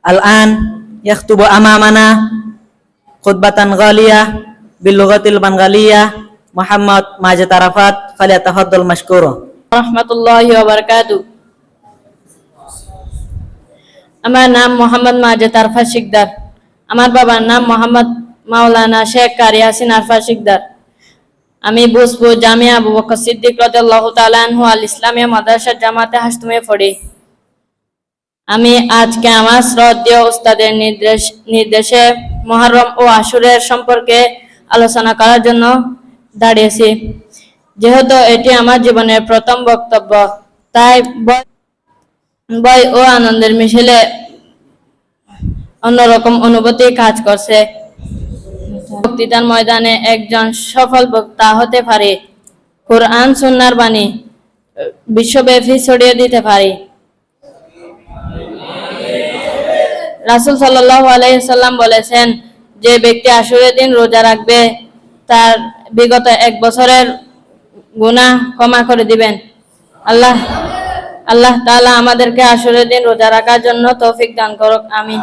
الآن يخطب أمامنا خطبة غالية باللغة البنغالية محمد ماجد عرفات فليتفضل مشكورا রহমতুল্লাহি ওয়া বারাকাতুহু। আমার নাম মোহাম্মদ মাজেদ আরফাত শিকদার। আমার বাবার নাম মোহাম্মদ মাওলানা শেখ কারি হাসিন আরফাত শিকদার। আমি ভোজপুর জামিয়া আবু বকর সিদ্দিক রাদিয়াল্লাহু তাআলা আনহু আল ইসলামিয়া মাদ্রাসা জামাতে হাসতুমে পড়ি। আমি আজকে আমার শ্রদ্ধেয় উস্তাদের নির্দেশে মুহররম ও আশুরের সম্পর্কে আলোচনা করার জন্য দাঁড়িয়েছি। যেহেতু এটি আমার জীবনের প্রথম বক্তব্য, তাই ভয় ও আনন্দের মিশেলে অন্যরকম অনুভূতি কাজ করছে। বক্তৃতার ময়দানে একজন সফল বক্তা হতে পারে, কোরআন সুন্নাহর বাণী বিশ্বব্যাপী ছড়িয়ে দিতে পারে। রাসূল সাল্লাল্লাহু আলাইহি ওয়াসাল্লাম বলেছেন, যে ব্যক্তি আশুরের দিন রোজা রাখবে তার বিগত 1 বছরের গুনাহ ক্ষমা করে দিবেন। আল্লাহ তাআলা আমাদেরকে আশুরের দিন রোজা রাখার জন্য তৌফিক দান করুক, আমিন।